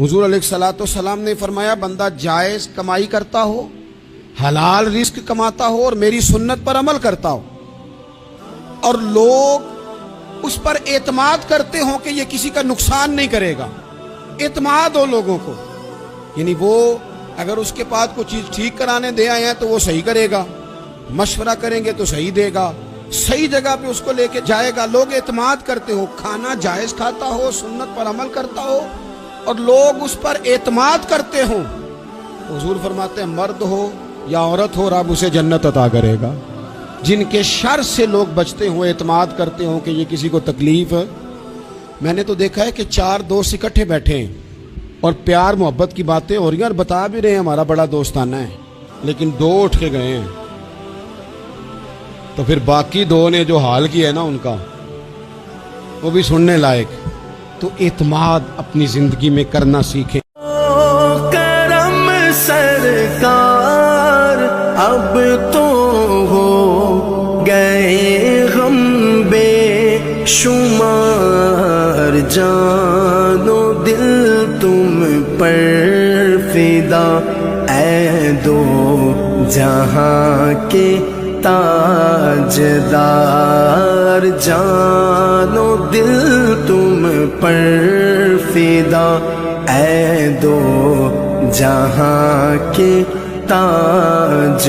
हुजूर अलैहिस्सलाम ने फरमाया, बंदा जायज़ कमाई करता हो, हलाल रिस्क कमाता हो और मेरी सुन्नत पर अमल करता हो, और लोग उस पर एतमाद करते हो कि ये किसी का नुकसान नहीं करेगा, एतमाद हो लोगों को, यानी वो अगर उसके पास कोई चीज़ ठीक कराने दे आए हैं तो वो सही करेगा, मशवरा करेंगे तो सही देगा, सही जगह पे उसको लेके जाएगा, लोग एतमाद करते हो, खाना जायज़ खाता हो, सुन्नत पर अमल करता हो और लोग उस पर एतमाद करते हो। हुजूर फरमाते हैं, मर्द हो या औरत हो, रब उसे जन्नत अता करेगा। जिनके शर से लोग बचते हो, एतमाद करते हो कि ये किसी को तकलीफ है। मैंने तो देखा है कि 4 दोस्त इकट्ठे बैठे हैं और प्यार मोहब्बत की बातें हो रही हैं और बता भी रहे हैं हमारा बड़ा दोस्ताना है, लेकिन 2 उठ के गए हैं, तो फिर बाकी 2 ने जो हाल किया है ना उनका, वो भी सुनने लायक। तो एतमाद अपनी जिंदगी में करना सीखें। करम सरकार अब तो हो गए हम बेशुमार, जानो दिल तुम पर फिदा, ऐ दो जहां के ताजदार, जानो दिल तुम पर फिदा, ऐ दो जहां के ताजदार।